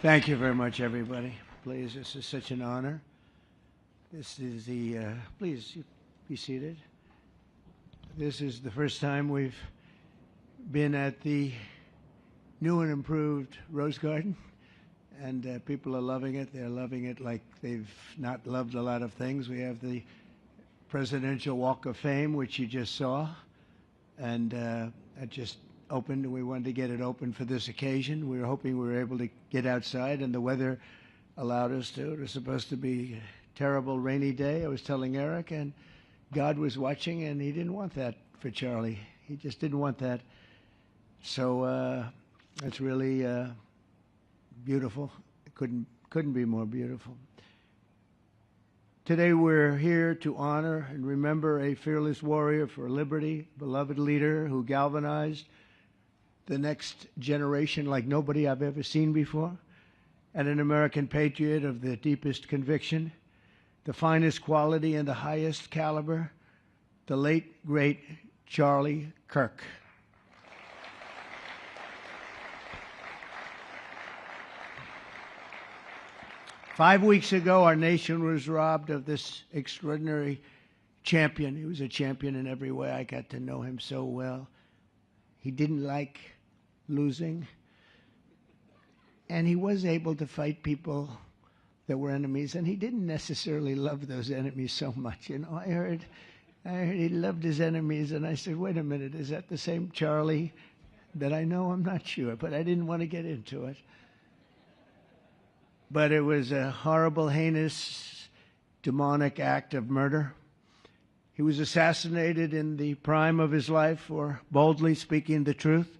Thank you very much, everybody. Please, this is such an honor. This is the, please be seated. This is the first time we've been at the new and improved Rose Garden, and people are loving it. They're loving it like they've not loved a lot of things. We have the Presidential Walk of Fame, which you just saw, and that just opened. We wanted to get it open for this occasion. We were hoping we were able to get outside, and the weather allowed us to. It was supposed to be a terrible rainy day. I was telling Eric, and God was watching, and he didn't want that for Charlie. He just didn't want that. So it's really beautiful. It couldn't be more beautiful. Today we're here to honor and remember a fearless warrior for liberty, beloved leader who galvanized the next generation like nobody I've ever seen before, and an American patriot of the deepest conviction, the finest quality and the highest caliber, the late, great Charlie Kirk. Five weeks ago, our nation was robbed of this extraordinary champion. He was a champion in every way. I got to know him so well. He didn't like losing, and he was able to fight people that were enemies, and he didn't necessarily love those enemies so much. You know, I heard he loved his enemies, and I said, wait a minute, is that the same Charlie that I know? I'm not sure, but I didn't want to get into it. But it was a horrible, heinous, demonic act of murder. He was assassinated in the prime of his life for boldly speaking the truth,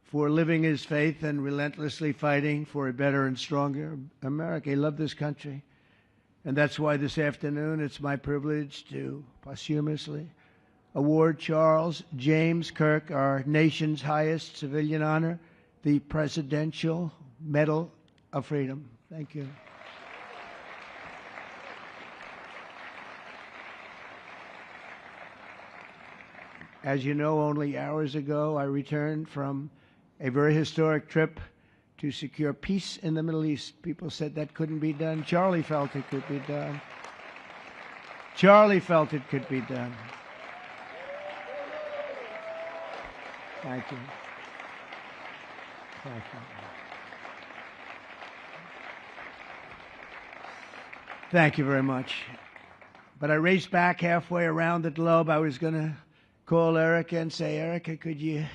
for living his faith and relentlessly fighting for a better and stronger America. He loved this country. And that's why this afternoon it's my privilege to posthumously award Charles James Kirk our nation's highest civilian honor, the Presidential Medal of Freedom. Thank you. As you know, only hours ago I returned from a very historic trip to secure peace in the Middle East. People said that couldn't be done. Charlie felt it could be done. Charlie felt it could be done. Thank you. Thank you. Thank you very much. But I raced back halfway around the globe. I was going to call Erika and say, Erika, could you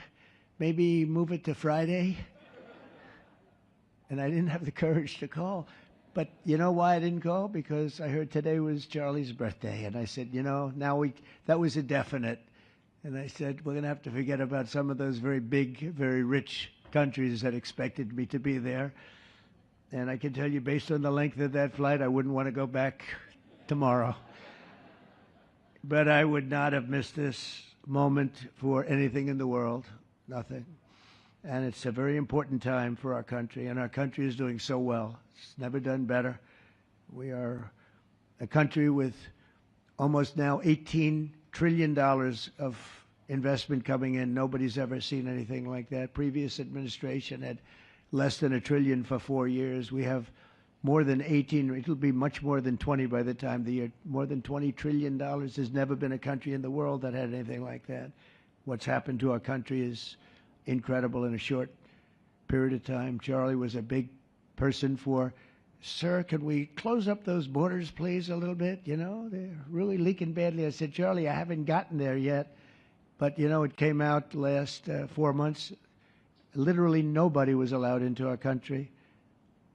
maybe move it to Friday? And I didn't have the courage to call. But you know why I didn't call? Because I heard today was Charlie's birthday. And I said, you know, that was a definite. And I said, we're going to have to forget about some of those very big, very rich countries that expected me to be there. And I can tell you, based on the length of that flight, I wouldn't want to go back tomorrow. But I would not have missed this moment for anything in the world. Nothing. And it's a very important time for our country, and our country is doing so well. It's never done better. We are a country with almost now $18 trillion of investment coming in. Nobody's ever seen anything like that. Previous administration had less than $1 trillion for 4 years. We have more than 18, it'll be much more than 20 by the time the year, more than $20 trillion. There's never been a country in the world that had anything like that. What's happened to our country is incredible in a short period of time. Charlie was a big person for, sir, can we close up those borders, please, a little bit? You know, they're really leaking badly. I said, Charlie, I haven't gotten there yet. But, you know, it came out last 4 months. Literally nobody was allowed into our country.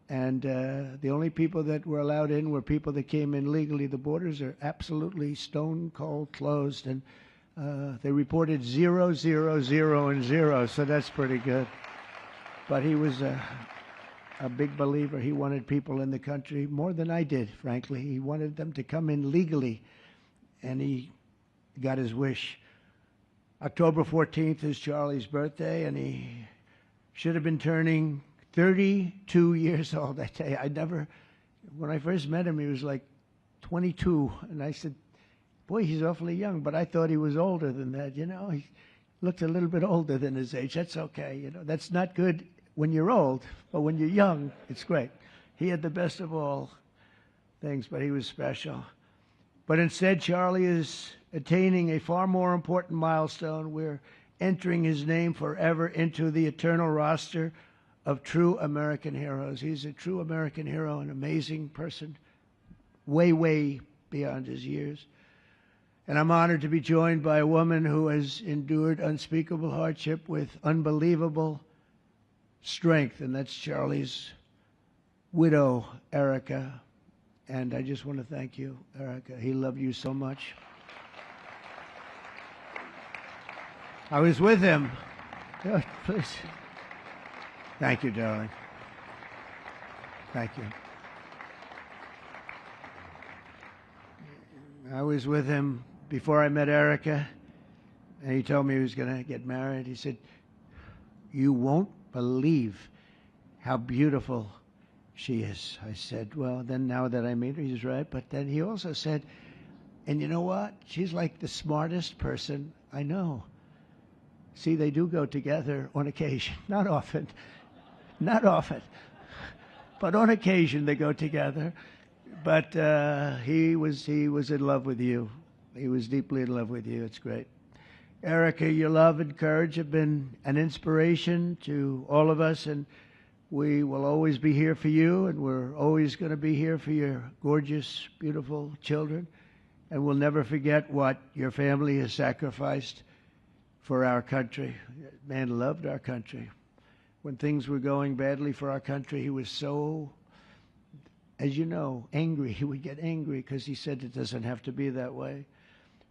And the only people that were allowed in were people that came in legally. The borders are absolutely stone cold closed. And they reported 0, 0, 0, and 0, so that's pretty good. But he was a big believer. He wanted people in the country more than I did, frankly. He wanted them to come in legally, and he got his wish. October 14th is Charlie's birthday, and he should have been turning 32 years old that day. When I first met him, he was like 22, and I said, boy, he's awfully young, but I thought he was older than that, you know. He looked a little bit older than his age. That's okay, you know. That's not good when you're old, but when you're young, it's great. He had the best of all things, but he was special. But instead, Charlie is attaining a far more important milestone. We're entering his name forever into the eternal roster of true American heroes. He's a true American hero, an amazing person, way, way beyond his years. And I'm honored to be joined by a woman who has endured unspeakable hardship with unbelievable strength, and that's Charlie's widow, Erika. And I just want to thank you, Erika. He loved you so much. I was with him. Oh, please. Thank you, darling. Thank you. I was with him before I met Erika, and he told me he was going to get married. He said, "You won't believe how beautiful she is." I said, "Well, then now that I meet her, he's right." But then he also said, "And you know what? She's like the smartest person I know." See, they do go together on occasion. Not often. Not often. But on occasion they go together. But he was in love with you. He was deeply in love with you. It's great. Erika, your love and courage have been an inspiration to all of us, and we will always be here for you, and we're always going to be here for your gorgeous, beautiful children. And we'll never forget what your family has sacrificed for our country. Man loved our country. When things were going badly for our country, he was so, as you know, angry. He would get angry because he said it doesn't have to be that way.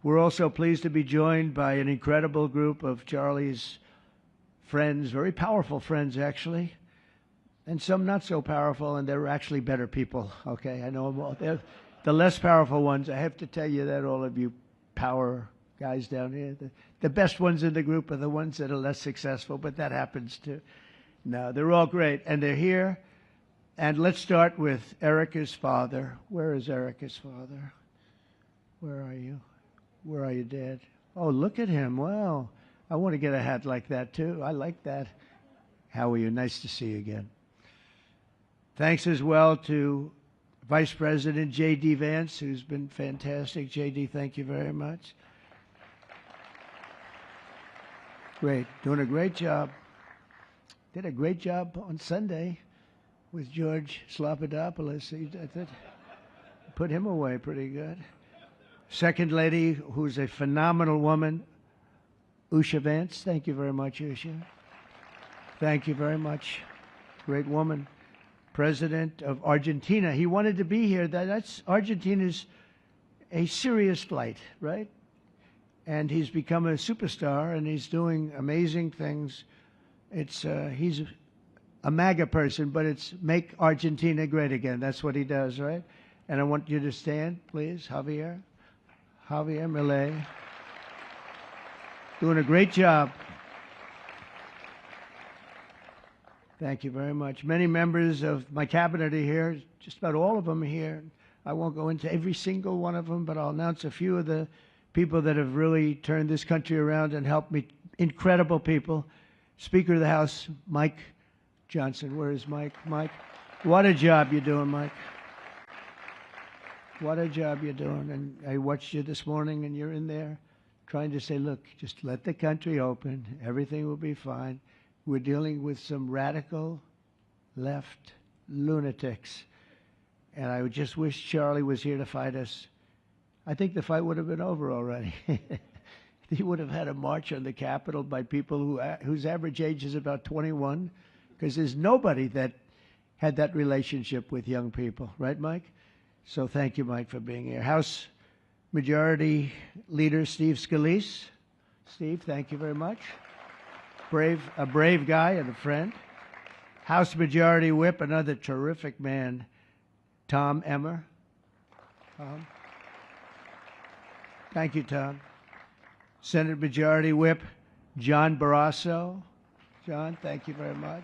We're also pleased to be joined by an incredible group of Charlie's friends, very powerful friends, actually, and some not so powerful, and they're actually better people, okay? I know them all. They're the less powerful ones. I have to tell you that, all of you power guys down here. The best ones in the group are the ones that are less successful, but that happens too. No, they're all great, and they're here. And let's start with Erika's father. Where is Erika's father? Where are you? Where are you, Dad? Oh, look at him. Wow. I want to get a hat like that, too. I like that. How are you? Nice to see you again. Thanks as well to Vice President J.D. Vance, who's been fantastic. J.D., thank you very much. Great. Doing a great job. Did a great job on Sunday with George Slopadopoulos. Put him away pretty good. Second lady, who's a phenomenal woman, Usha Vance. Thank you very much, Usha. Thank you very much. Great woman. President of Argentina. He wanted to be here. That's Argentina's a serious flight, right? And he's become a superstar, and he's doing amazing things. He's a MAGA person, but it's make Argentina great again. That's what he does, right? And I want you to stand, please, Javier Milei. Doing a great job. Thank you very much. Many members of my cabinet are here. Just about all of them are here. I won't go into every single one of them, but I'll announce a few of the people that have really turned this country around and helped me. Incredible people. Speaker of the House, Mike Johnson. Where is Mike? Mike, what a job you're doing, Mike. What a job you're doing. And I watched you this morning, and you're in there trying to say, look, just let the country open. Everything will be fine. We're dealing with some radical left lunatics. And I would just wish Charlie was here to fight us. I think the fight would have been over already. He would have had a march on the Capitol by people whose average age is about 21, because there's nobody that had that relationship with young people. Right, Mike? So thank you, Mike, for being here. House Majority Leader Steve Scalise. Steve, thank you very much. A brave guy and a friend. House Majority Whip, another terrific man, Tom Emmer. Tom. Thank you, Tom. Senate Majority Whip, John Barrasso. John, thank you very much.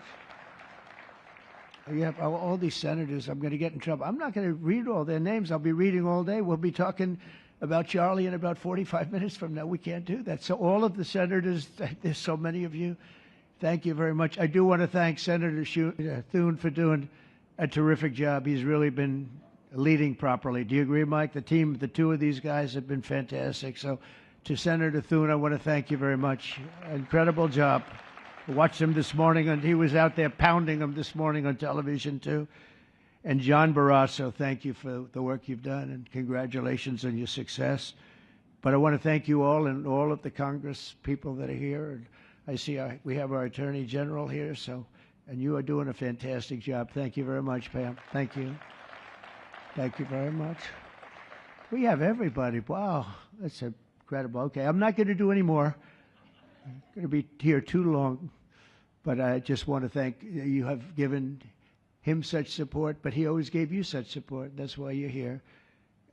You have all these senators. I'm going to get in trouble. I'm not going to read all their names. I'll be reading all day. We'll be talking about Charlie in about 45 minutes from now. We can't do that. So all of the senators, there's so many of you. Thank you very much. I do want to thank Senator Thune for doing a terrific job. He's really been leading properly. Do you agree, Mike? The team, the two of these guys have been fantastic. So to Senator Thune, I want to thank you very much. Incredible job. I watched him this morning, and he was out there pounding them this morning on television, too. And John Barrasso, thank you for the work you've done, and congratulations on your success. But I want to thank you all and all of the Congress people that are here. And I see we have our Attorney General here, and you are doing a fantastic job. Thank you very much, Pam. Thank you. Thank you very much. We have everybody. Wow, that's incredible. Okay, I'm not going to do any more. I'm going to be here too long. But I just want to thank you. Have given him such support, but he always gave you such support. That's why you're here.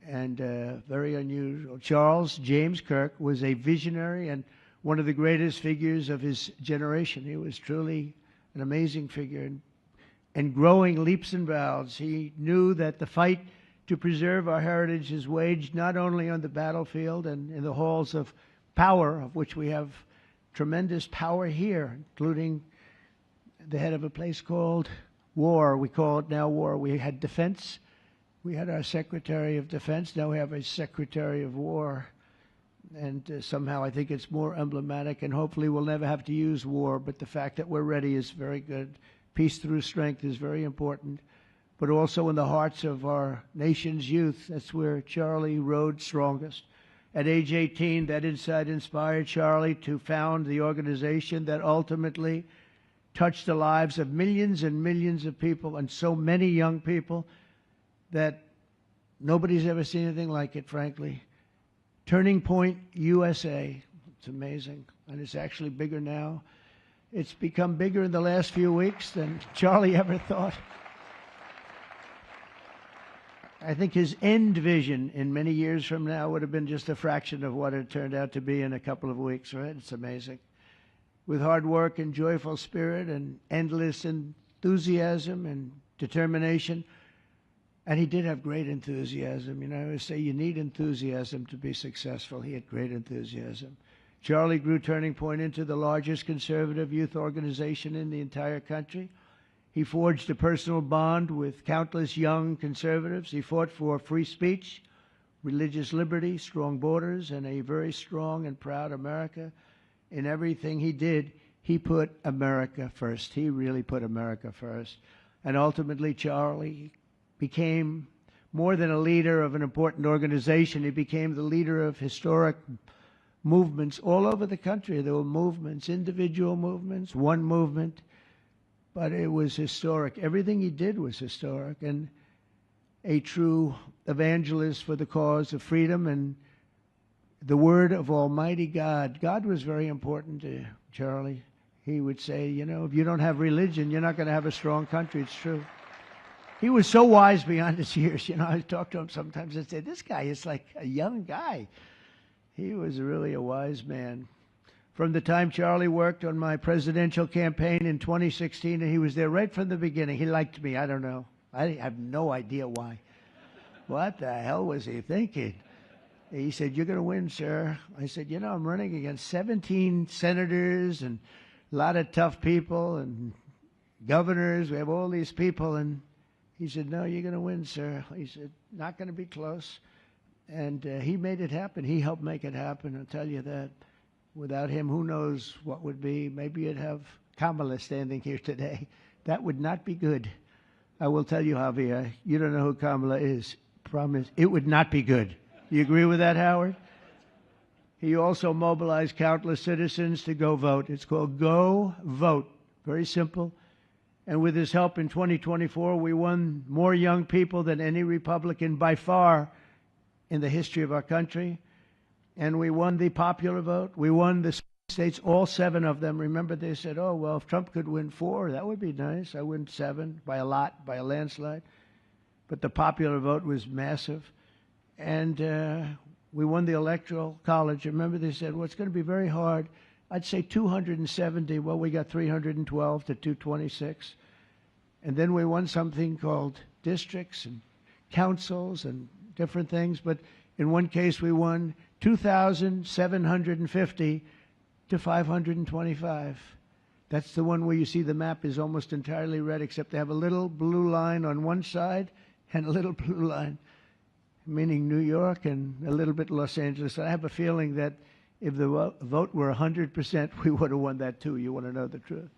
And very unusual. Charles James Kirk was a visionary and one of the greatest figures of his generation. He was truly an amazing figure and growing leaps and bounds. He knew that the fight to preserve our heritage is waged not only on the battlefield and in the halls of power, of which we have tremendous power here, including the head of a place called war. We call it now war. We had defense. We had our Secretary of Defense. Now we have a Secretary of War. And somehow I think it's more emblematic, and hopefully we'll never have to use war. But the fact that we're ready is very good. Peace through strength is very important. But also in the hearts of our nation's youth, that's where Charlie rode strongest. At age 18, that insight inspired Charlie to found the organization that ultimately touched the lives of millions and millions of people, and so many young people that nobody's ever seen anything like it, frankly. Turning Point USA. It's amazing. And it's actually bigger now. It's become bigger in the last few weeks than Charlie ever thought. I think his end vision in many years from now would have been just a fraction of what it turned out to be in a couple of weeks, right? It's amazing. With hard work and joyful spirit and endless enthusiasm and determination. And he did have great enthusiasm. You know, I always say you need enthusiasm to be successful. He had great enthusiasm. Charlie grew Turning Point into the largest conservative youth organization in the entire country. He forged a personal bond with countless young conservatives. He fought for free speech, religious liberty, strong borders, and a very strong and proud America. In everything he did, he put America first. He really put America first. And ultimately, Charlie became more than a leader of an important organization. He became the leader of historic movements all over the country. There were movements, individual movements, one movement, but it was historic. Everything he did was historic, and a true evangelist for the cause of freedom and the word of Almighty God. God was very important to Charlie. He would say, you know, if you don't have religion, you're not going to have a strong country. It's true. He was so wise beyond his years. You know, I talk to him sometimes and say, this guy is like a young guy. He was really a wise man. From the time Charlie worked on my presidential campaign in 2016, and he was there right from the beginning. He liked me. I don't know. I have no idea why. What the hell was he thinking? He said, you're going to win, sir. I said, you know, I'm running against 17 senators and a lot of tough people and governors. We have all these people. And he said, no, you're going to win, sir. He said, not going to be close. And he made it happen. He helped make it happen. I'll tell you that. Without him, who knows what would be. Maybe you'd have Kamala standing here today. That would not be good. I will tell you, Javier, you don't know who Kamala is. Promise, it would not be good. You agree with that, Howard? He also mobilized countless citizens to go vote. It's called Go Vote. Very simple. And with his help in 2024, we won more young people than any Republican by far in the history of our country. And we won the popular vote. We won the states, all 7 of them. Remember, they said, oh, well, if Trump could win 4, that would be nice. I win 7 by a lot, by a landslide. But the popular vote was massive. And we won the Electoral College. Remember, they said, well, it's going to be very hard. I'd say 270. Well, we got 312 to 226. And then we won something called districts and councils and different things. But in one case, we won 2,750 to 525. That's the one where you see the map is almost entirely red, except they have a little blue line on one side and a little blue line, meaning New York, and a little bit Los Angeles. I have a feeling that if the vote were 100%, we would have won that too. You want to know the truth.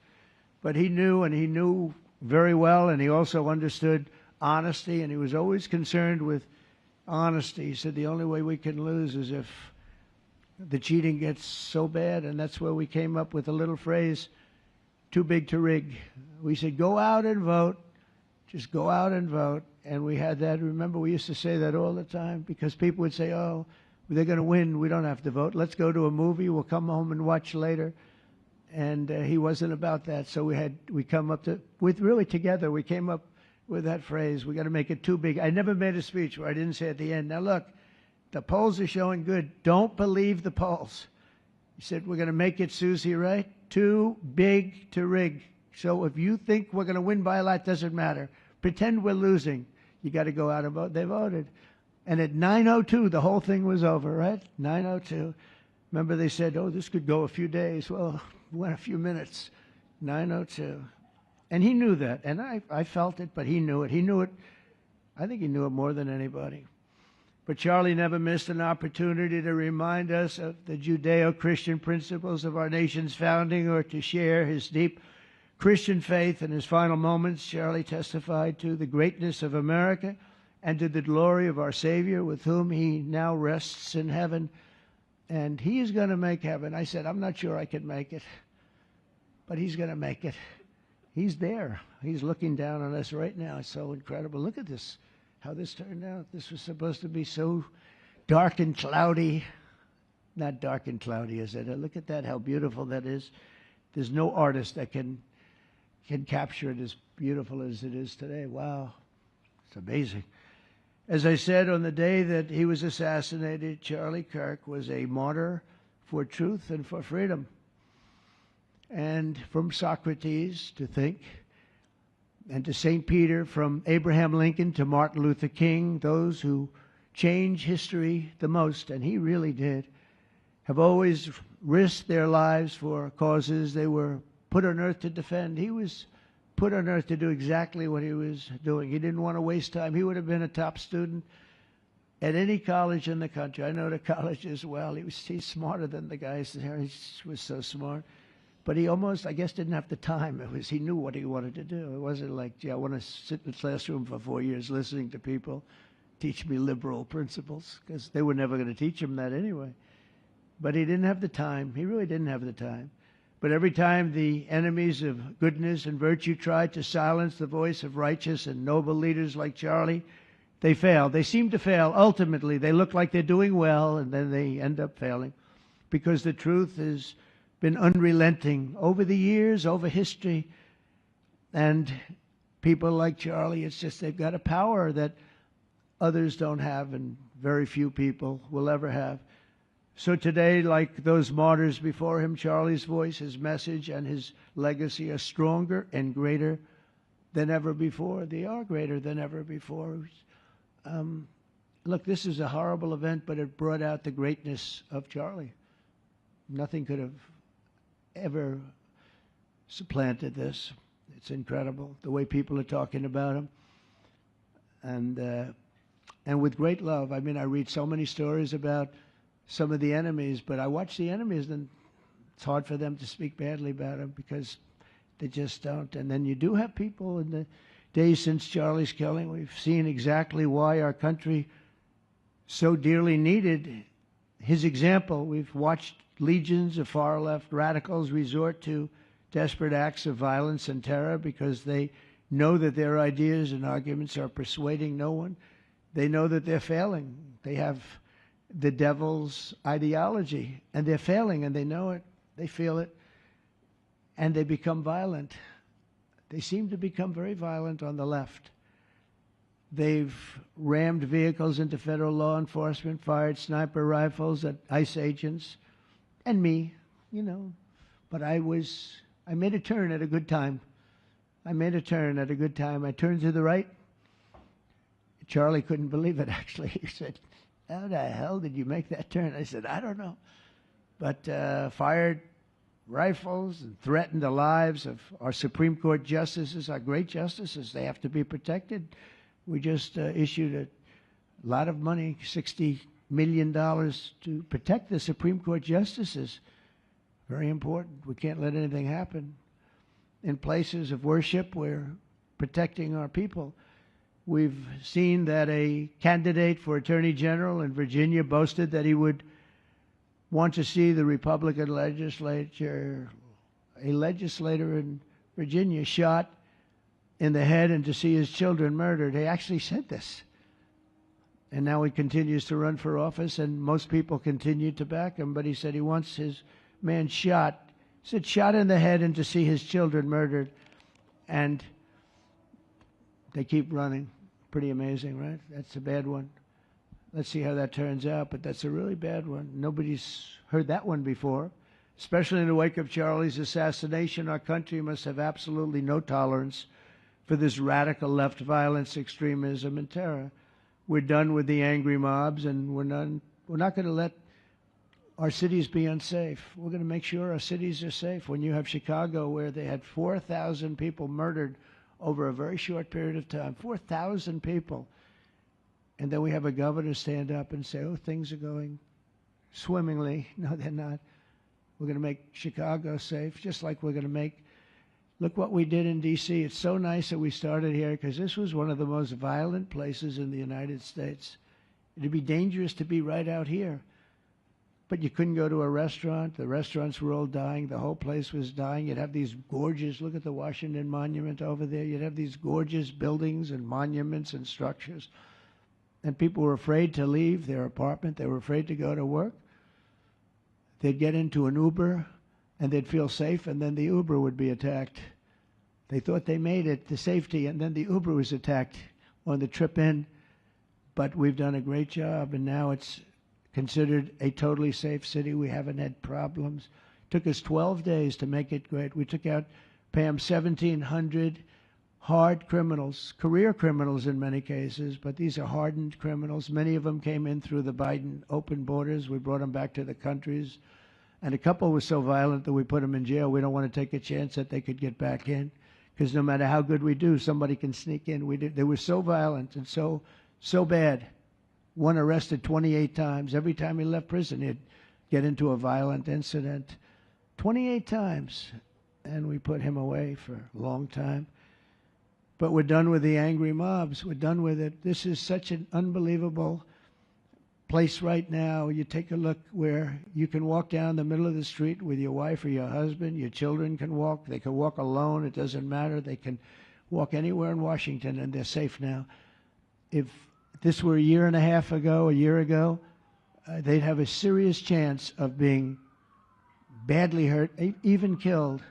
But he knew, and he knew very well, and he also understood honesty, and he was always concerned with honesty. He said the only way we can lose is if the cheating gets so bad, and that's where we came up with a little phrase, too big to rig. We said, go out and vote. Just go out and vote. And we had that. Remember, we used to say that all the time because people would say, oh, they're going to win. We don't have to vote. Let's go to a movie. We'll come home and watch later. And he wasn't about that. So we come up to, with really together, we came up with that phrase. We got to make it too big. I never made a speech where I didn't say at the end, now look, the polls are showing good. Don't believe the polls. He said, we're going to make it, Susie, right? Too big to rig. So if you think we're going to win by a lot, doesn't matter. Pretend we're losing. You got to go out and vote. They voted. And at 9:02, the whole thing was over, right? 9:02. Remember they said, oh, this could go a few days. Well, it went a few minutes. 9:02. And he knew that. And I felt it, but he knew it. He knew it. I think he knew it more than anybody. But Charlie never missed an opportunity to remind us of the Judeo-Christian principles of our nation's founding or to share his deep Christian faith. In his final moments, Charlie testified to the greatness of America and to the glory of our Savior, with whom he now rests in heaven. And he is going to make heaven. I said, I'm not sure I can make it, but he's going to make it. He's there. He's looking down on us right now. It's so incredible. Look at this. How this turned out. This was supposed to be so dark and cloudy. Not dark and cloudy, is it? Look at that, how beautiful that is. There's no artist that can capture it as beautiful as it is today. Wow. It's amazing. As I said, on the day that he was assassinated, Charlie Kirk was a martyr for truth and for freedom. And from Socrates to think, and to St. Peter, from Abraham Lincoln to Martin Luther King, those who change history the most, and he really did, have always risked their lives for causes they were put on earth to defend. He was put on earth to do exactly what he was doing. He didn't want to waste time. He would have been a top student at any college in the country. I know the college as well. He's smarter than the guys there. He was so smart. But he almost, I guess, didn't have the time. He knew what he wanted to do. It wasn't like, gee, I want to sit in the classroom for 4 years listening to people teach me liberal principles, because they were never going to teach him that anyway. But he didn't have the time. He really didn't have the time. But every time the enemies of goodness and virtue tried to silence the voice of righteous and noble leaders like Charlie, they failed. They seem to fail. Ultimately, they look like they're doing well, and then they end up failing, because the truth has been unrelenting over the years, over history. And people like Charlie, it's just they've got a power that others don't have, and very few people will ever have. So today, like those martyrs before him, Charlie's voice, his message, and his legacy are stronger and greater than ever before. They are greater than ever before. Look, this is a horrible event, but it brought out the greatness of Charlie. Nothing could have ever supplanted this. It's incredible, the way people are talking about him. And with great love. I mean, I read so many stories about some of the enemies, but I watch the enemies, and it's hard for them to speak badly about him because they just don't. And then you do have people in the days since Charlie's killing. We've seen exactly why our country so dearly needed his example. We've watched legions of far-left radicals resort to desperate acts of violence and terror because they know that their ideas and arguments are persuading no one. They know that they're failing. They have the devil's ideology, and they're failing, and they know it. They feel it, and they become violent. They seem to become very violent on the left. They've rammed vehicles into federal law enforcement, fired sniper rifles at ICE agents, and me, you know. But I made a turn at a good time. I made a turn at a good time. I turned to the right. Charlie couldn't believe it, actually. He said, how the hell did you make that turn? I said, I don't know. But fired rifles and threaten the lives of our Supreme Court justices, our great justices. They have to be protected. We just issued a lot of money, $60 million, to protect the Supreme Court justices. Very important. We can't let anything happen. In places of worship, we're protecting our people. We've seen that a candidate for Attorney General in Virginia boasted that he would want to see the Republican legislature, a legislator in Virginia, shot in the head and to see his children murdered. He actually said this. And now he continues to run for office, and most people continue to back him, but he said he wants his man shot. He said shot in the head and to see his children murdered. And they keep running. Pretty amazing, right? That's a bad one. Let's see how that turns out, but that's a really bad one. Nobody's heard that one before. Especially in the wake of Charlie's assassination, our country must have absolutely no tolerance for this radical left violence, extremism, and terror. We're done with the angry mobs, and we're not going to let our cities be unsafe. We're going to make sure our cities are safe. When you have Chicago, where they had 4,000 people murdered over a very short period of time, 4,000 people, and then we have a governor stand up and say, oh, things are going swimmingly. No, they're not. We're going to make Chicago safe, just like we're going to make, look what we did in D.C. It's so nice that we started here, because this was one of the most violent places in the United States. It'd be dangerous to be right out here. But you couldn't go to a restaurant. The restaurants were all dying. The whole place was dying. You'd have these gorgeous, look at the Washington Monument over there. You'd have these gorgeous buildings and monuments and structures. And people were afraid to leave their apartment. They were afraid to go to work. They'd get into an Uber, and they'd feel safe, and then the Uber would be attacked. They thought they made it to safety, and then the Uber was attacked on the trip in. But we've done a great job, and now it's considered a totally safe city. We haven't had problems. It took us 12 days to make it great. We took out, Pam, 1,700 hard criminals, career criminals in many cases, but these are hardened criminals. Many of them came in through the Biden open borders. We brought them back to the countries. And a couple were so violent that we put them in jail. We don't want to take a chance that they could get back in, because no matter how good we do, somebody can sneak in. They were so violent and so bad. One arrested 28 times. Every time he left prison, he'd get into a violent incident. 28 times. And we put him away for a long time. But we're done with the angry mobs. We're done with it. This is such an unbelievable place right now. You take a look where you can walk down the middle of the street with your wife or your husband. Your children can walk. They can walk alone. It doesn't matter. They can walk anywhere in Washington, and they're safe now. If this were a year ago, they'd have a serious chance of being badly hurt, even killed.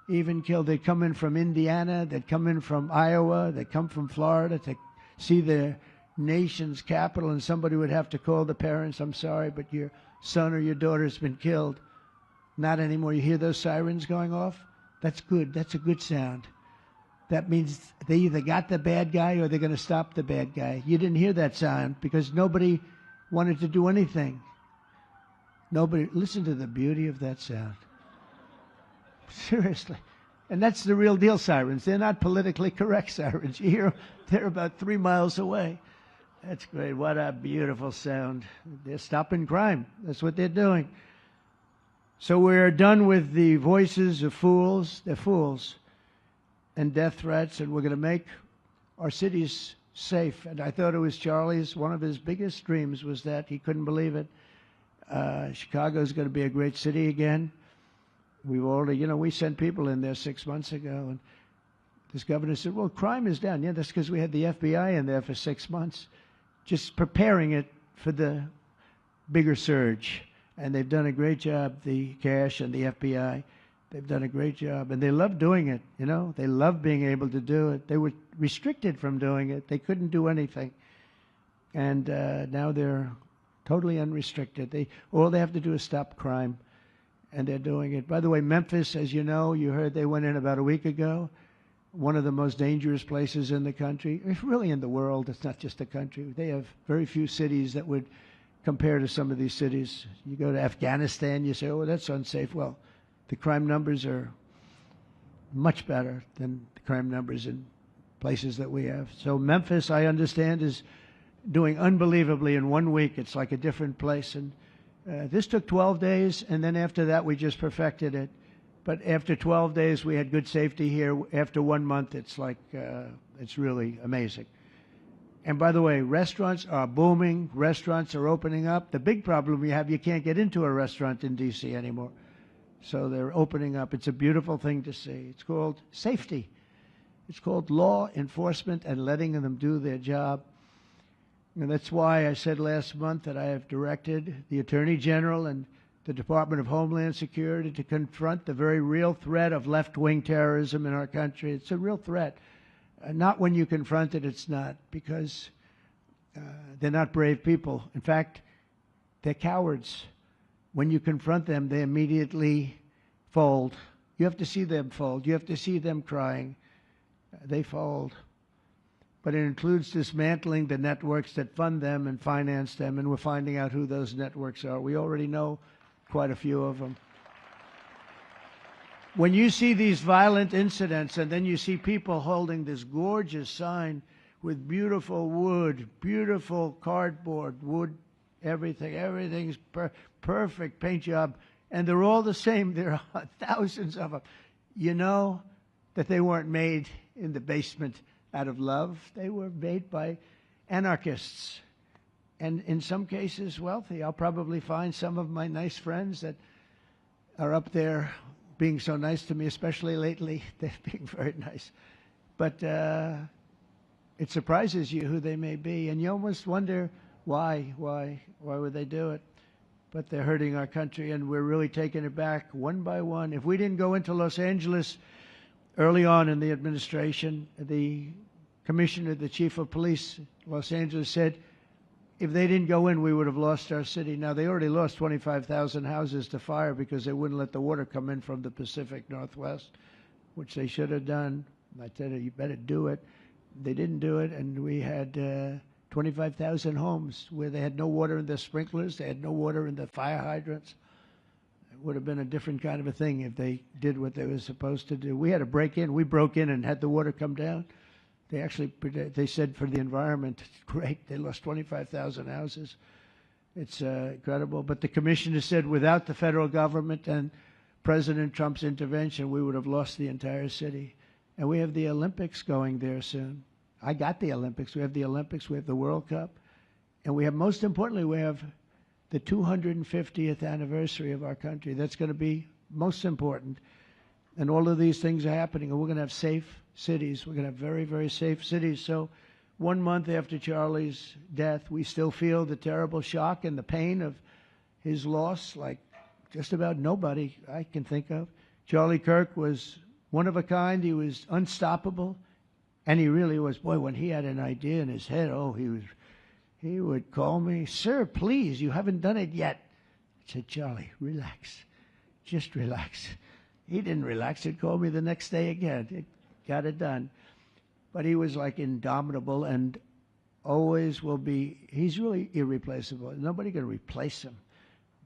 They'd come in from Indiana, they'd come in from Iowa, they'd come from Florida to see the nation's capital, and somebody would have to call the parents, I'm sorry, but your son or your daughter's been killed. Not anymore. You hear those sirens going off? That's good. That's a good sound. That means they either got the bad guy or they're going to stop the bad guy. You didn't hear that sound because nobody wanted to do anything. Nobody. Listen to the beauty of that sound. Seriously. And that's the real deal sirens. They're not politically correct sirens. You hear them, they're about 3 miles away. That's great. What a beautiful sound. They're stopping crime. That's what they're doing. So we're done with the voices of fools. They're fools. And death threats, and we're going to make our cities safe. And I thought it was Charlie's, one of his biggest dreams was that. He couldn't believe it. Chicago's going to be a great city again. We've already, we sent people in there 6 months ago, and this governor said, well, crime is down. Yeah, that's because we had the FBI in there for 6 months, just preparing it for the bigger surge. And they've done a great job, the cash and the FBI. They've done a great job, and they love doing it, They love being able to do it. They were restricted from doing it. They couldn't do anything. And now they're totally unrestricted. All they have to do is stop crime, and they're doing it. By the way, Memphis, as you know, you heard they went in about a week ago, one of the most dangerous places in the country. It's really in the world. It's not just the country. They have very few cities that would compare to some of these cities. You go to Afghanistan, you say, oh, that's unsafe. Well, the crime numbers are much better than the crime numbers in places that we have. So Memphis, I understand, is doing unbelievably in 1 week. It's like a different place. And this took 12 days, and then after that, we just perfected it. But after 12 days, we had good safety here. After 1 month, it's like, it's really amazing. And by the way, restaurants are booming. Restaurants are opening up. The big problem we have, you can't get into a restaurant in D.C. anymore. So they're opening up. It's a beautiful thing to see. It's called safety. It's called law enforcement and letting them do their job. And that's why I said last month that I have directed the Attorney General and the Department of Homeland Security to confront the very real threat of left-wing terrorism in our country. It's a real threat. Not when you confront it, it's not, because they're not brave people. In fact, they're cowards. When you confront them, they immediately fold. You have to see them fold. You have to see them crying. They fold. But it includes dismantling the networks that fund them and finance them, and we're finding out who those networks are. We already know quite a few of them. When you see these violent incidents and then you see people holding this gorgeous sign with beautiful wood, beautiful cardboard, wood, everything's perfect paint job, and they're all the same. There are thousands of them. You know that they weren't made in the basement out of love. They were made by anarchists, and in some cases wealthy. I'll probably find some of my nice friends that are up there being so nice to me, especially lately. They're being very nice. But it surprises you who they may be, and you almost wonder why would they do it? But they're hurting our country, and we're really taking it back one by one. If we didn't go into Los Angeles early on in the administration, the commissioner, the chief of police, Los Angeles, said if they didn't go in, we would have lost our city. Now, they already lost 25,000 houses to fire because they wouldn't let the water come in from the Pacific Northwest, which they should have done. I said, you better do it. They didn't do it, and we had 25,000 homes where they had no water in their sprinklers, they had no water in the fire hydrants. It would have been a different kind of a thing if they did what they were supposed to do. We had to break in. We broke in and had the water come down. They said for the environment, great, they lost 25,000 houses. It's incredible. But the commissioner said without the federal government and President Trump's intervention, we would have lost the entire city. And we have the Olympics going there soon. I got the Olympics. We have the Olympics. We have the World Cup. And we have, most importantly, we have the 250th anniversary of our country. That's going to be most important. And all of these things are happening. And we're going to have safe cities. We're going to have very, very safe cities. So 1 month after Charlie's death, we still feel the terrible shock and the pain of his loss like just about nobody I can think of. Charlie Kirk was one of a kind. He was unstoppable. And he really was. Boy, when he had an idea in his head, he would call me, sir, please, you haven't done it yet. I said, Charlie, relax. Just relax. He didn't relax. He'd call me the next day again. It got it done. But he was like indomitable and always will be. He's really irreplaceable. Nobody going to replace him.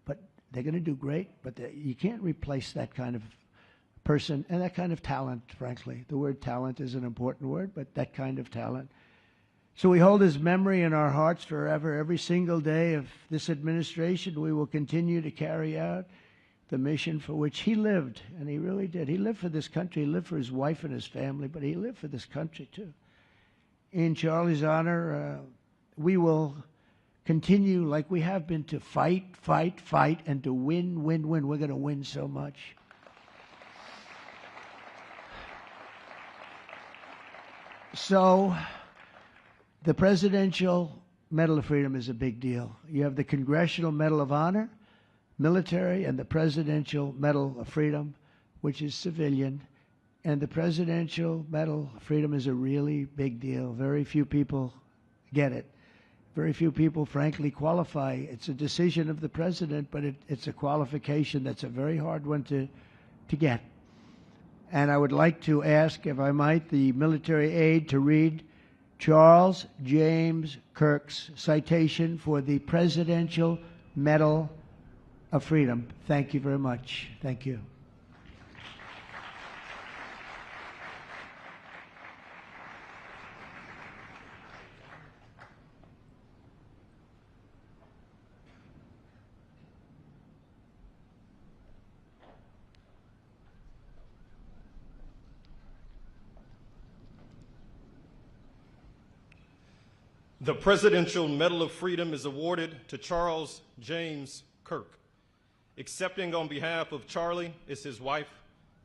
But they're going to do great. But you can't replace that kind of person and that kind of talent, frankly. The word talent is an important word, but that kind of talent. So we hold his memory in our hearts forever. Every single day of this administration, we will continue to carry out the mission for which he lived, and he really did. He lived for this country. He lived for his wife and his family, but he lived for this country too. In Charlie's honor, we will continue like we have been to fight, and to win. We're going to win so much. So the Presidential Medal of Freedom is a big deal. You have the Congressional Medal of Honor, military, and the Presidential Medal of Freedom, which is civilian. And the Presidential Medal of Freedom is a really big deal. Very few people get it. Very few people, frankly, qualify. It's a decision of the president, but it's a qualification that's a very hard one to get. And I would like to ask, if I might, the military aide to read Charles James Kirk's citation for the Presidential Medal of Freedom. Thank you very much. Thank you. The Presidential Medal of Freedom is awarded to Charles James Kirk. Accepting on behalf of Charlie is his wife,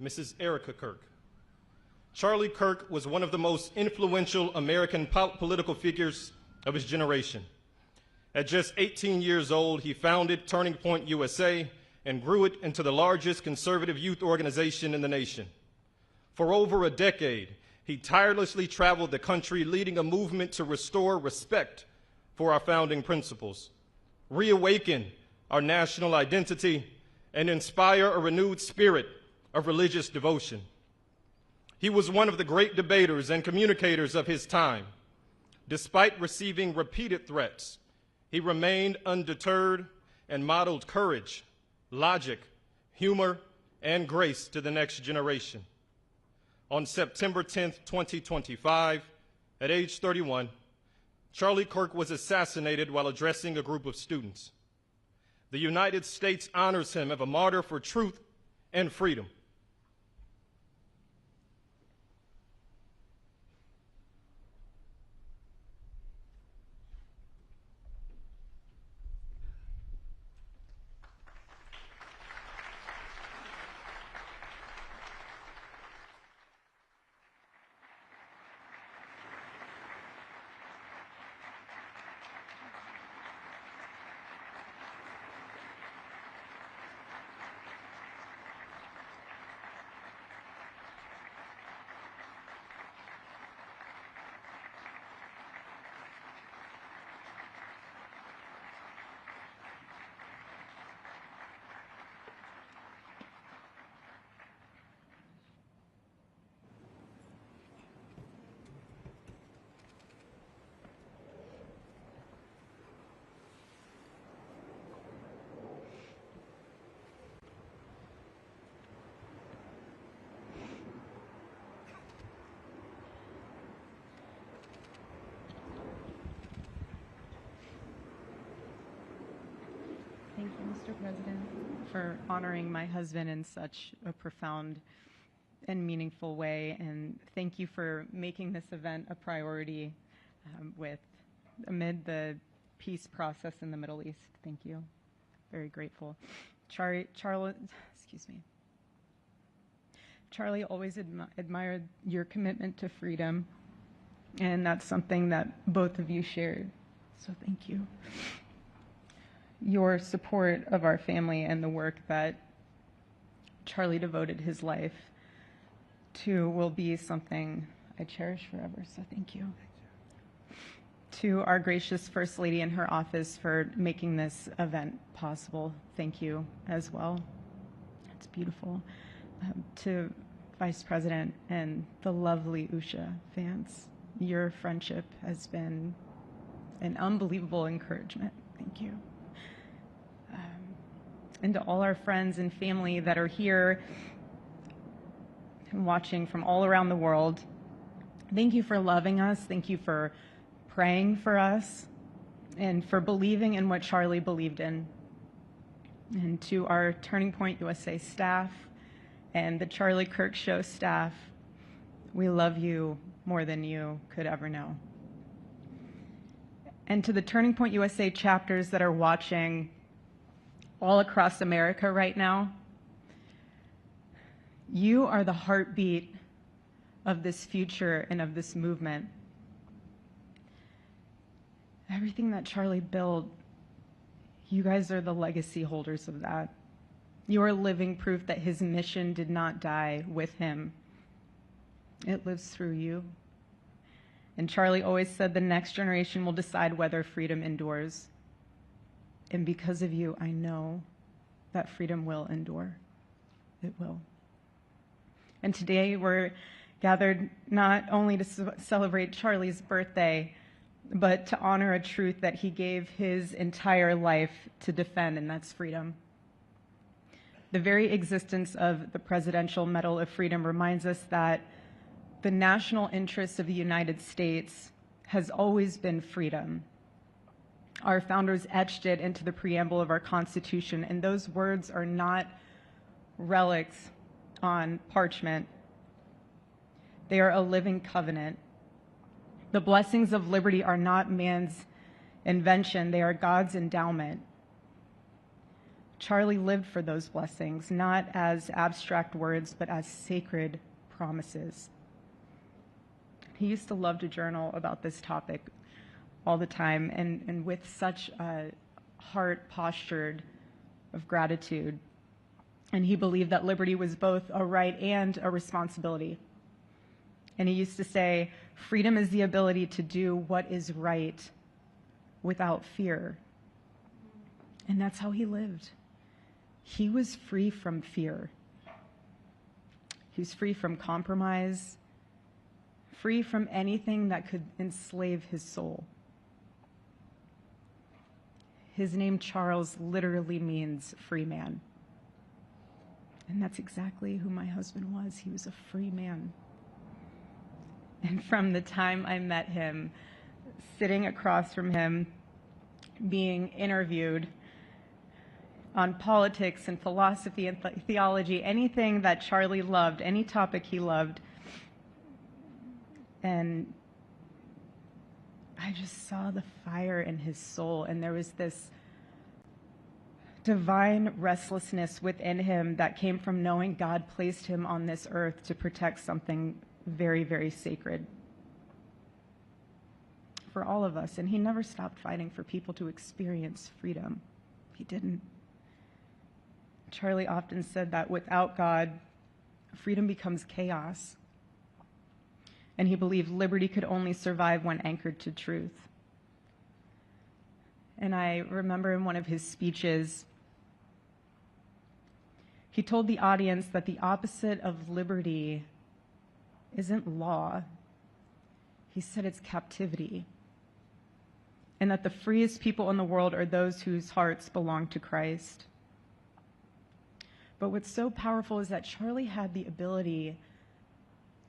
Mrs. Erika Kirk. Charlie Kirk was one of the most influential American political figures of his generation. At just 18 years old, he founded Turning Point USA and grew it into the largest conservative youth organization in the nation. For over a decade, he tirelessly traveled the country leading a movement to restore respect for our founding principles, reawaken our national identity, and inspire a renewed spirit of religious devotion. He was one of the great debaters and communicators of his time. Despite receiving repeated threats, he remained undeterred and modeled courage, logic, humor, and grace to the next generation. On September 10th, 2025, at age 31, Charlie Kirk was assassinated while addressing a group of students. The United States honors him as a martyr for truth and freedom. Thank you, Mr. President, for honoring my husband in such a profound and meaningful way. And thank you for making this event a priority amid the peace process in the Middle East. Thank you. Very grateful. Charlie always admired your commitment to freedom, and that's something that both of you shared. So thank you. Your support of our family and the work that Charlie devoted his life to will be something I cherish forever, so thank you. To our gracious First Lady in her office for making this event possible, thank you as well. It's beautiful. To Vice President and the lovely Usha fans, your friendship has been an unbelievable encouragement. Thank you. And to all our friends and family that are here and watching from all around the world, thank you for loving us. Thank you for praying for us and for believing in what Charlie believed in. And to our Turning Point USA staff and the Charlie Kirk Show staff, we love you more than you could ever know. And to the Turning Point USA chapters that are watching all across America right now, you are the heartbeat of this future and of this movement. Everything that Charlie built, you guys are the legacy holders of that. You are living proof that his mission did not die with him. It lives through you. And Charlie always said the next generation will decide whether freedom endures. And because of you, I know that freedom will endure. It will. And today we're gathered not only to celebrate Charlie's birthday, but to honor a truth that he gave his entire life to defend, and that's freedom. The very existence of the Presidential Medal of Freedom reminds us that the national interest of the United States has always been freedom. Our founders etched it into the preamble of our Constitution, and those words are not relics on parchment. They are a living covenant. The blessings of liberty are not man's invention, they are God's endowment. Charlie lived for those blessings, not as abstract words, but as sacred promises. He used to love to journal about this topic all the time, and with such a heart postured of gratitude. And he believed that liberty was both a right and a responsibility. And he used to say, freedom is the ability to do what is right without fear. And that's how he lived. He was free from fear. He was free from compromise, free from anything that could enslave his soul. His name, Charles, literally means free man. And that's exactly who my husband was. He was a free man. And from the time I met him, sitting across from him, being interviewed on politics and philosophy and theology, anything that Charlie loved, any topic he loved, and I just saw the fire in his soul, and there was this divine restlessness within him that came from knowing God placed him on this earth to protect something very, very sacred for all of us. And he never stopped fighting for people to experience freedom. He didn't. Charlie often said that without God, freedom becomes chaos. And he believed liberty could only survive when anchored to truth. And I remember in one of his speeches, he told the audience that the opposite of liberty isn't law. He said it's captivity. And that the freest people in the world are those whose hearts belong to Christ. But what's so powerful is that Charlie had the ability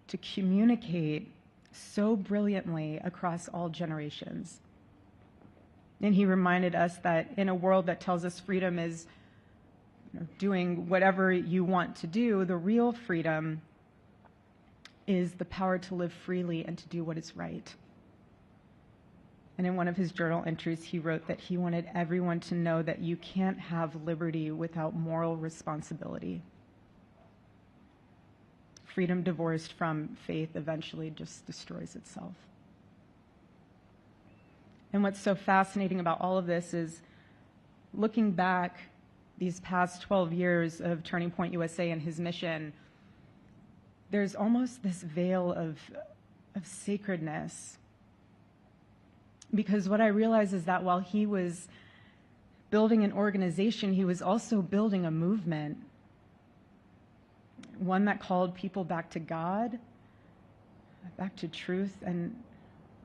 to communicate so brilliantly across all generations. And he reminded us that in a world that tells us freedom is doing whatever you want to do, the real freedom is the power to live freely and to do what is right. And in one of his journal entries, he wrote that he wanted everyone to know that you can't have liberty without moral responsibility. Freedom divorced from faith eventually just destroys itself. And what's so fascinating about all of this is looking back these past 12 years of Turning Point USA and his mission, there's almost this veil of sacredness. Because what I realize is that while he was building an organization, he was also building a movement. One that called people back to God, back to truth, and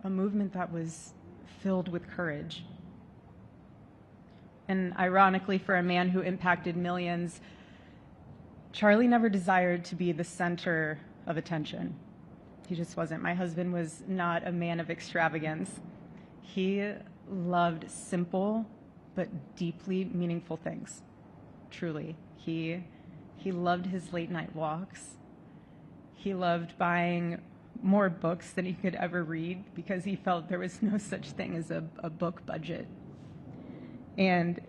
a movement that was filled with courage. And ironically, for a man who impacted millions, Charlie never desired to be the center of attention. He just wasn't. My husband was not a man of extravagance. He loved simple but deeply meaningful things, truly. He loved his late night walks. He loved buying more books than he could ever read because he felt there was no such thing as a book budget. And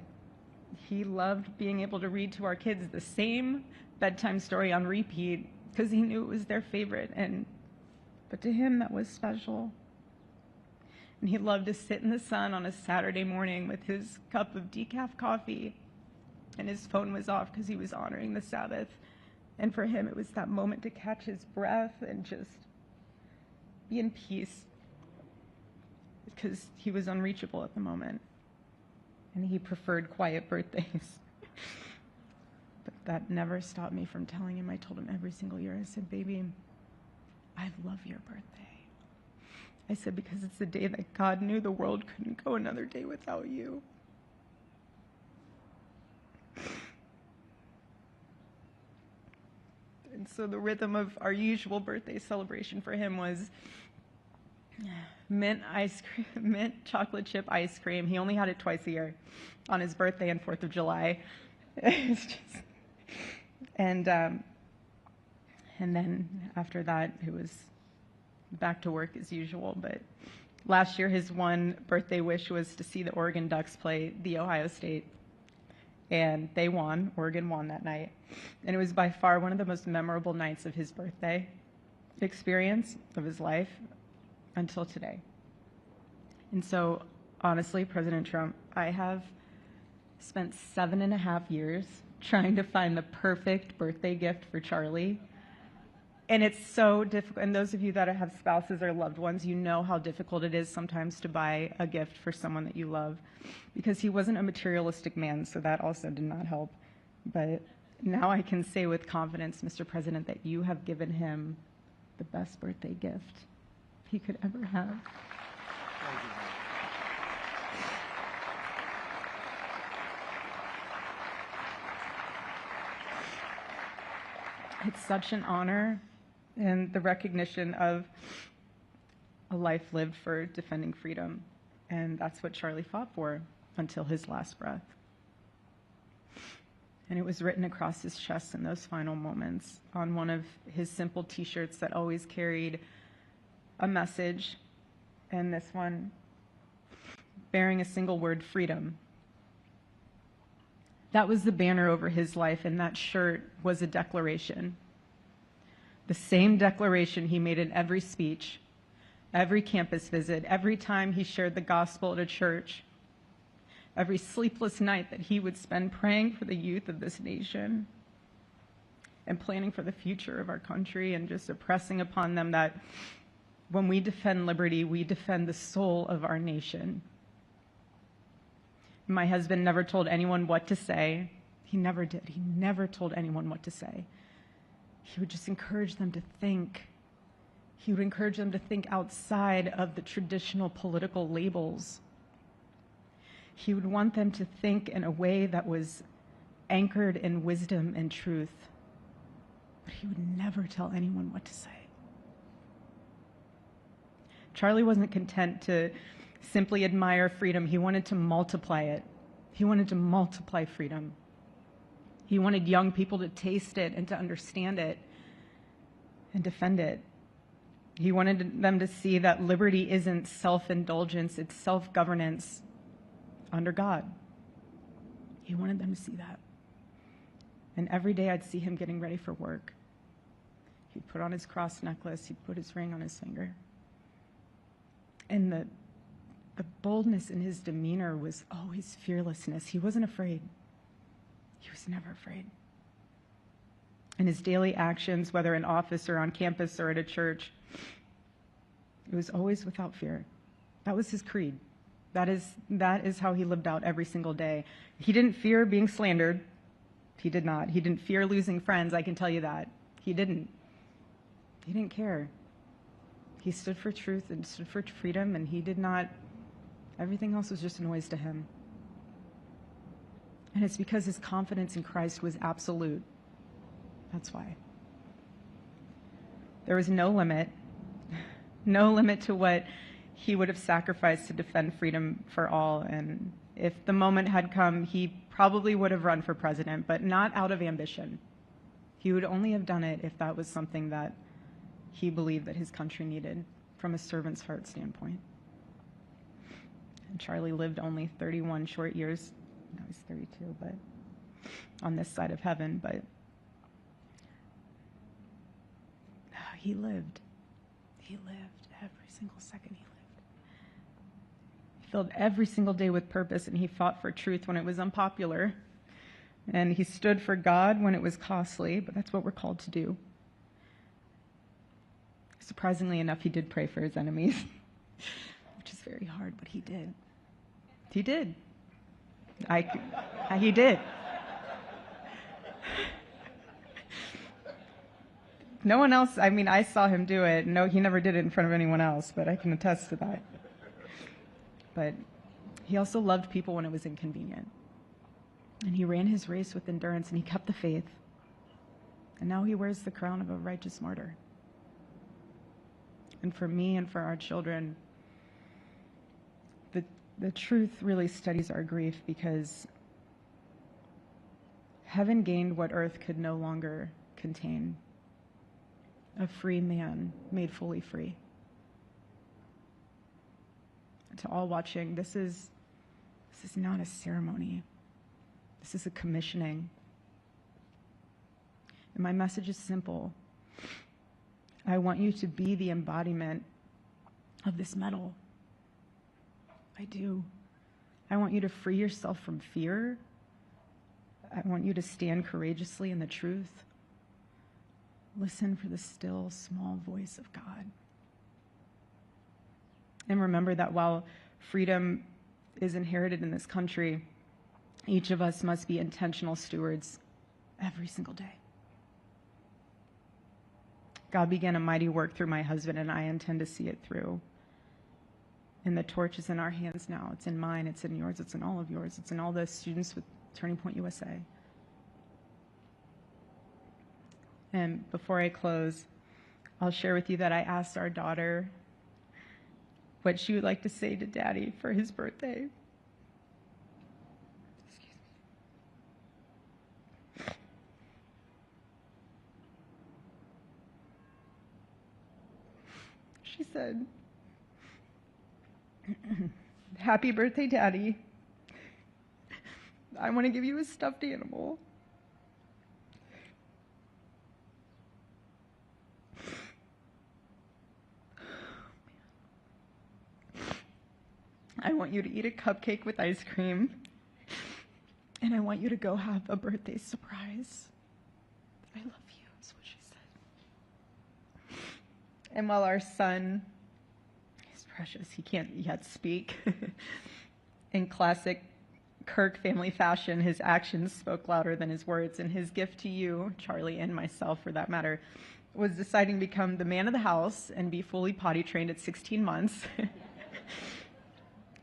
he loved being able to read to our kids the same bedtime story on repeat because he knew it was their favorite. But to him, that was special. And he loved to sit in the sun on a Saturday morning with his cup of decaf coffee, and his phone was off because he was honoring the Sabbath. And for him, it was that moment to catch his breath and just be in peace because he was unreachable at the moment. And he preferred quiet birthdays. But that never stopped me from telling him. I told him every single year, I said, baby, I love your birthday. I said, because it's the day that God knew the world couldn't go another day without you. And so the rhythm of our usual birthday celebration for him was mint ice cream, mint chocolate chip ice cream. He only had it twice a year, on his birthday and 4th of July. It's just, and then after that, it was back to work as usual. But last year, his one birthday wish was to see the Oregon Ducks play the Ohio State. And they won. Oregon won that night. And it was by far one of the most memorable nights of his birthday experience of his life until today. And so, honestly, President Trump, I have spent 7.5 years trying to find the perfect birthday gift for Charlie. And it's so difficult. And those of you that have spouses or loved ones, you know how difficult it is sometimes to buy a gift for someone that you love, because he wasn't a materialistic man, so that also did not help. But now I can say with confidence, Mr. President, that you have given him the best birthday gift he could ever have. It's such an honor and the recognition of a life lived for defending freedom. And that's what Charlie fought for until his last breath. And it was written across his chest in those final moments on one of his simple t-shirts that always carried a message, and this one bearing a single word, freedom. That was the banner over his life, and that shirt was a declaration. The same declaration he made in every speech, every campus visit, every time he shared the gospel at a church, every sleepless night that he would spend praying for the youth of this nation and planning for the future of our country, and just impressing upon them that when we defend liberty, we defend the soul of our nation. My husband never told anyone what to say. He never did. He never told anyone what to say. He would just encourage them to think. He would encourage them to think outside of the traditional political labels. He would want them to think in a way that was anchored in wisdom and truth. But he would never tell anyone what to say. Charlie wasn't content to simply admire freedom. He wanted to multiply it. He wanted to multiply freedom. He wanted young people to taste it and to understand it and defend it. He wanted them to see that liberty isn't self-indulgence, it's self-governance under God. He wanted them to see that. And every day I'd see him getting ready for work. He'd put on his cross necklace, he'd put his ring on his finger. And the boldness in his demeanor was always fearlessness. He wasn't afraid. He was never afraid. In his daily actions, whether in office or on campus or at a church, it was always without fear. That was his creed. That is how he lived out every single day. He didn't fear being slandered. He did not. He didn't fear losing friends, I can tell you that. He didn't. He didn't care. He stood for truth and stood for freedom, and he did not, everything else was just a noise to him. And it's because his confidence in Christ was absolute. That's why. There was no limit to what he would have sacrificed to defend freedom for all. And if the moment had come, he probably would have run for president, but not out of ambition. He would only have done it if that was something that he believed that his country needed from a servant's heart standpoint. And Charlie lived only 31 short years. Now he's 32, but on this side of heaven, but he lived. He lived every single second he lived. He filled every single day with purpose, and he fought for truth when it was unpopular. And he stood for God when it was costly, but that's what we're called to do. Surprisingly enough, he did pray for his enemies, which is very hard, but he did. He did. He did. No one else, I mean, I saw him do it. No, he never did it in front of anyone else, but I can attest to that. But he also loved people when it was inconvenient. And he ran his race with endurance, and he kept the faith. And now he wears the crown of a righteous martyr. And for me and for our children, the truth really steadies our grief, because heaven gained what earth could no longer contain. A free man made fully free. To all watching, this is not a ceremony. This is a commissioning. And my message is simple. I want you to be the embodiment of this medal. I do. I want you to free yourself from fear. I want you to stand courageously in the truth. Listen for the still, small voice of God. And remember that while freedom is inherited in this country, each of us must be intentional stewards every single day. God began a mighty work through my husband, and I intend to see it through. And the torch is in our hands now. It's in mine, it's in yours, it's in all of yours. It's in all the students with Turning Point USA. And before I close, I'll share with you that I asked our daughter what she would like to say to Daddy for his birthday. She said, "Happy birthday, Daddy. I want to give you a stuffed animal. I want you to eat a cupcake with ice cream, and I want you to go have a birthday surprise. I love you," is what she said. And while our son is precious, he can't yet speak, in classic Kirk family fashion, his actions spoke louder than his words, and his gift to you, Charlie, and myself for that matter, was deciding to become the man of the house and be fully potty trained at 16 months.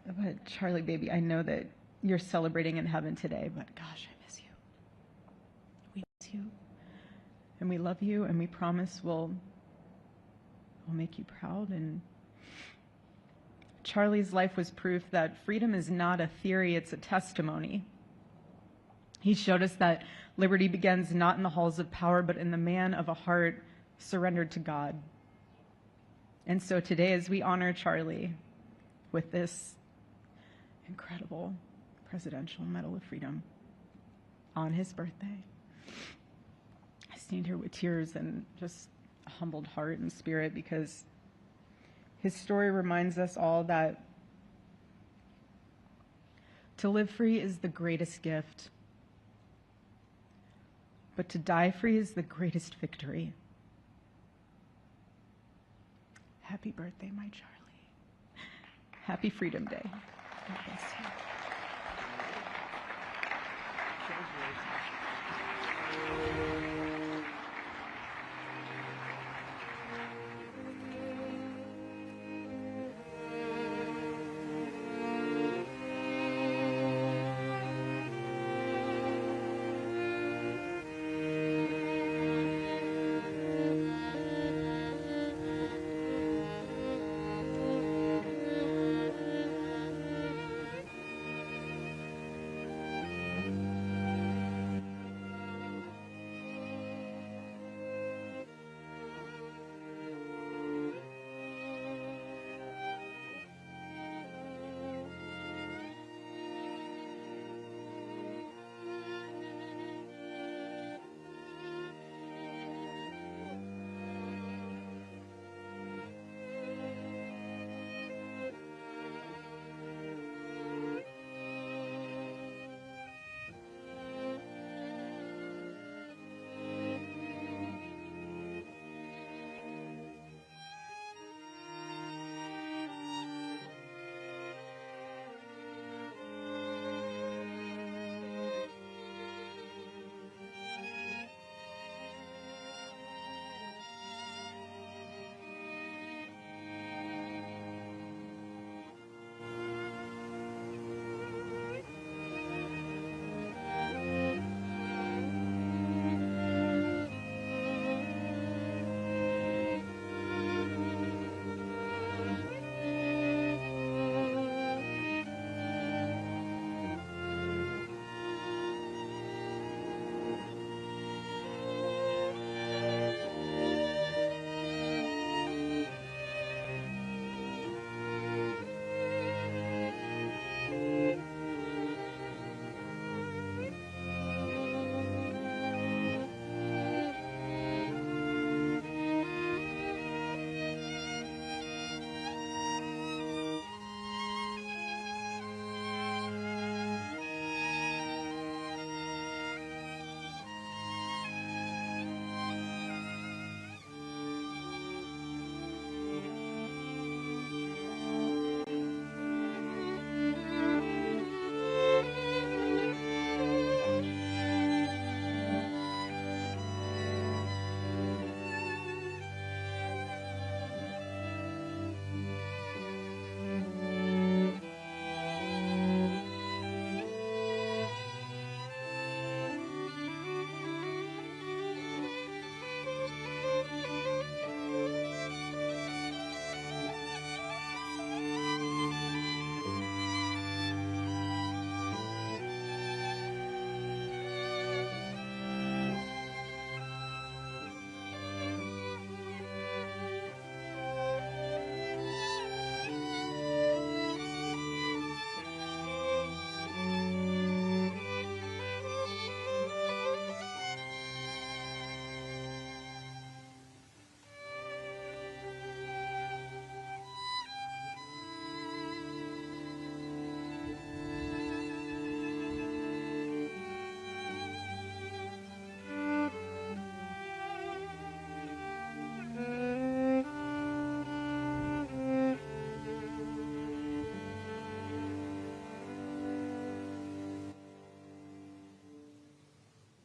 But Charlie, baby, I know that you're celebrating in heaven today, but gosh, I miss you. We miss you, and we love you, and we promise we'll make you proud. And Charlie's life was proof that freedom is not a theory, it's a testimony. He showed us that liberty begins not in the halls of power, but in the man of a heart surrendered to God. And so today, as we honor Charlie with this incredible Presidential Medal of Freedom on his birthday, I stand here with tears and just a humbled heart and spirit, because his story reminds us all that to live free is the greatest gift, but to die free is the greatest victory. Happy birthday, my Charlie. Happy Freedom Day. God bless you.